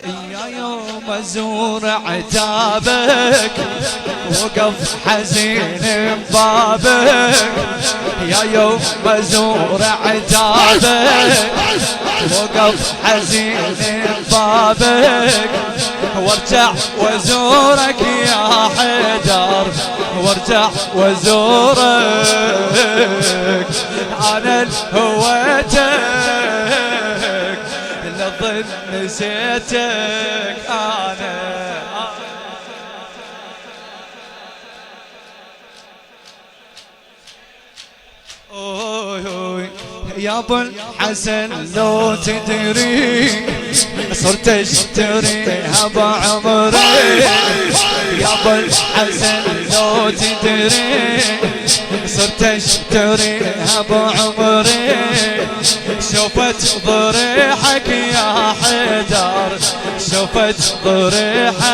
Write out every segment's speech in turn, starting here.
يا يوم ازور عتابك وقف حزين ببابك، يا يوم ازور عتابك وقف حزين ببابك، وارجع وازورك يا حيدر، وارجع وازورك انا الهويتك لظن نسيتك انا. يا ابو الحسن لو تدري صرت اشتريها بعمري، يا ابو الحسن لو تدري صرت اشتريها بعمري، شوفت ضريحك يا حيدر، شوفت ضريحك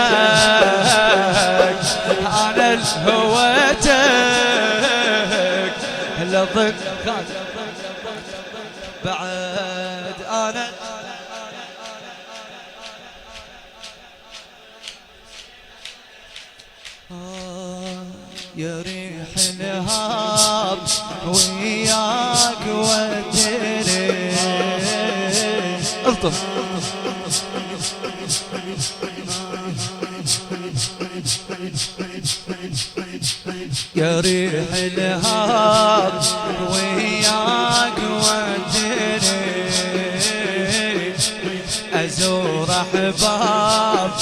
انا الهويتك لظن بعد انا. يا ريح الهاب وياك وديني الطف يا ريح الهاب وياك وديني ازور احباب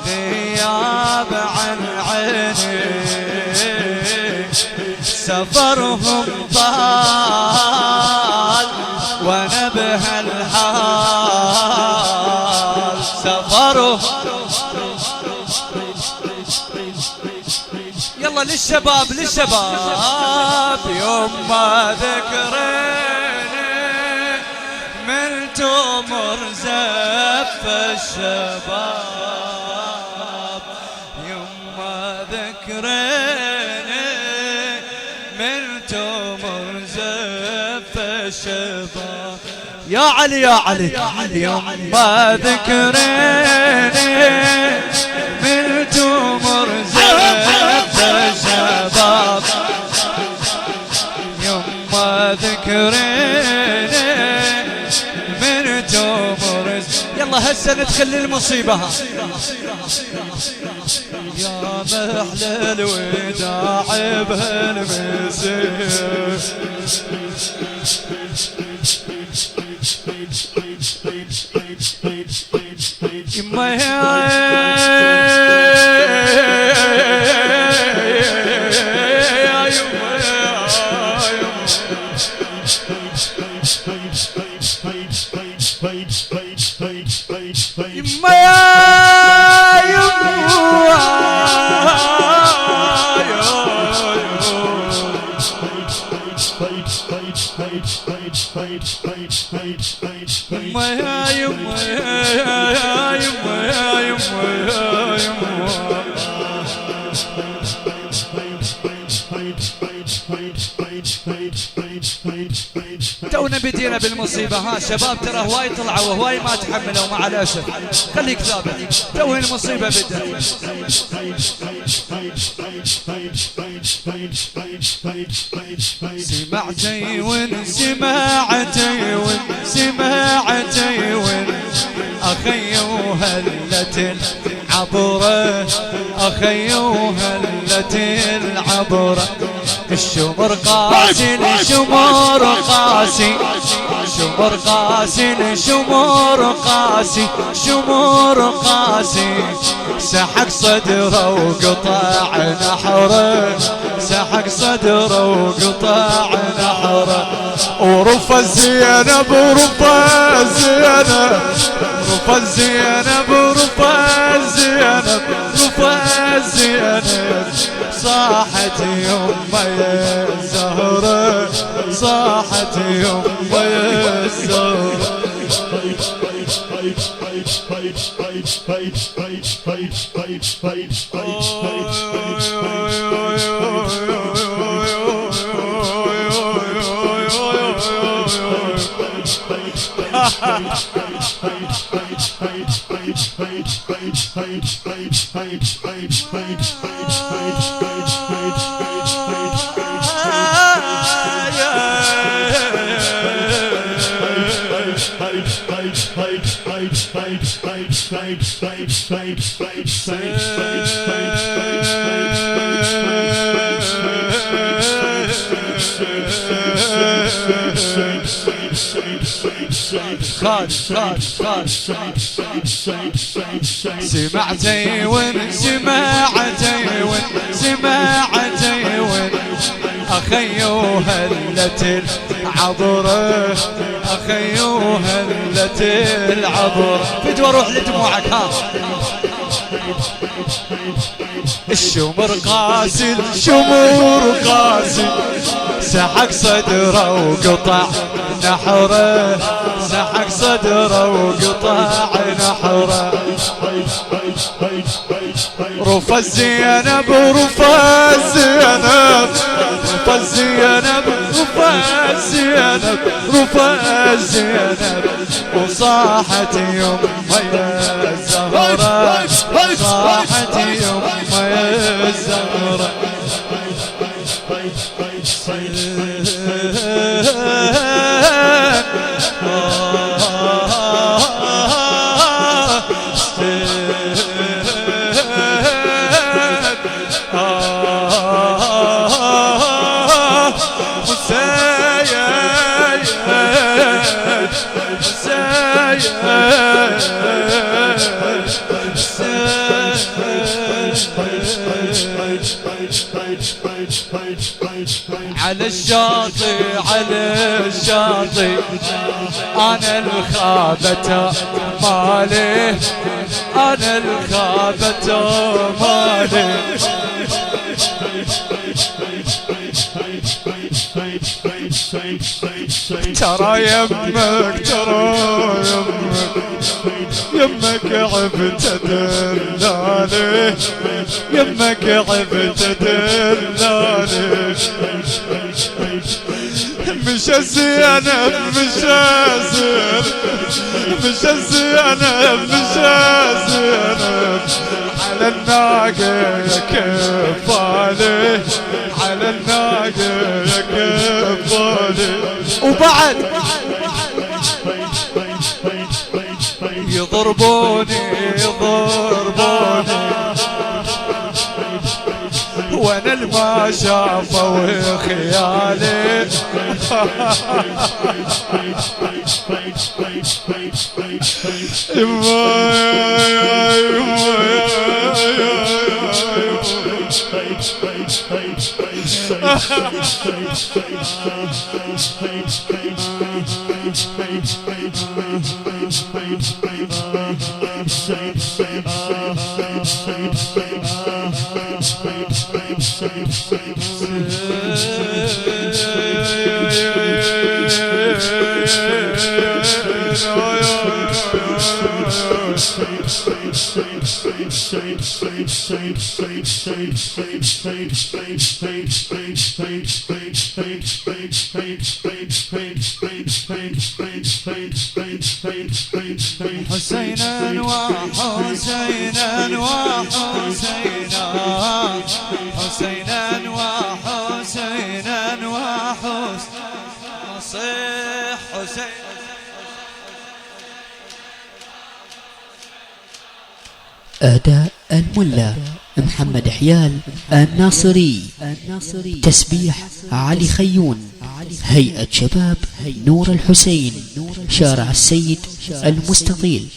غياب عن عيني، سفرهم طال وانا بهالحال، سفرهم يلا للشباب للشباب. يوم ما ذكريني من تمر زف الشباب، يوم ما ذكريني من تمر زف الشباب. يا علي يا علي يوم ما ذكريني من تمر زف الشباب، يوم ما ذكريني من تمر. يلا هسه ندخل للمصيبة. يا محلى الوداع بهالمسير، يما تونا بدينا بالمصيبة. ها شباب ترى هواي طلعوا وهواي ما تحملوا مع الأسف، خليك ثابت توي المصيبة بدأ. سمعتي وين سمعتي وين سمعتي وين أخي وهلة العبرة، أخي وهلة العبرة، الشمر قاسي الشمر قاسي، شمر قاسي الشمر قاسي، شمر قاسي، سحق صدره وقطع نحره، سحق صدره وقطع نحره، ورفع الزينب ورفع الزينب، رفع الزينب ورفع الزينب، رفع الزينب، صاحت يما يا الزهرة، صاحت يما يا الزهرة. سمعتي ون سمعتي ون سمعتي ون أخي وهلة العبرة أخي وهلة العبرة فدوى روح لدموعك ها الشمر قاسي الشمر قاسي سحق صدره وقطع نحره سحق صدره وقطع نحره رفا الزينب رفا الزينب رفا الزينب رفا الزينب رفا الزينب وصاحت يما يا الزهرة صاحت يما يا الزهرة على الشاطئ على الشاطئ أنا الخابة مالي أنا الخابة مالي ترى يمك ترى يمك عبت دلالي يمك عبت دلالي مش الزينب مش الزينب مش الزينب مش الزينب على الناقة كفالي على الناقة كفالي وبعد يضربوني يضربوني وانا الما شافوا خيالي حسينا وحسينا وحسينا حسينا وحسينا وحسين صيح حسين أداء الملا محمد حيال الناصري تسبيح علي خيون هيئة شباب نور الحسين شارع السيد المستطيل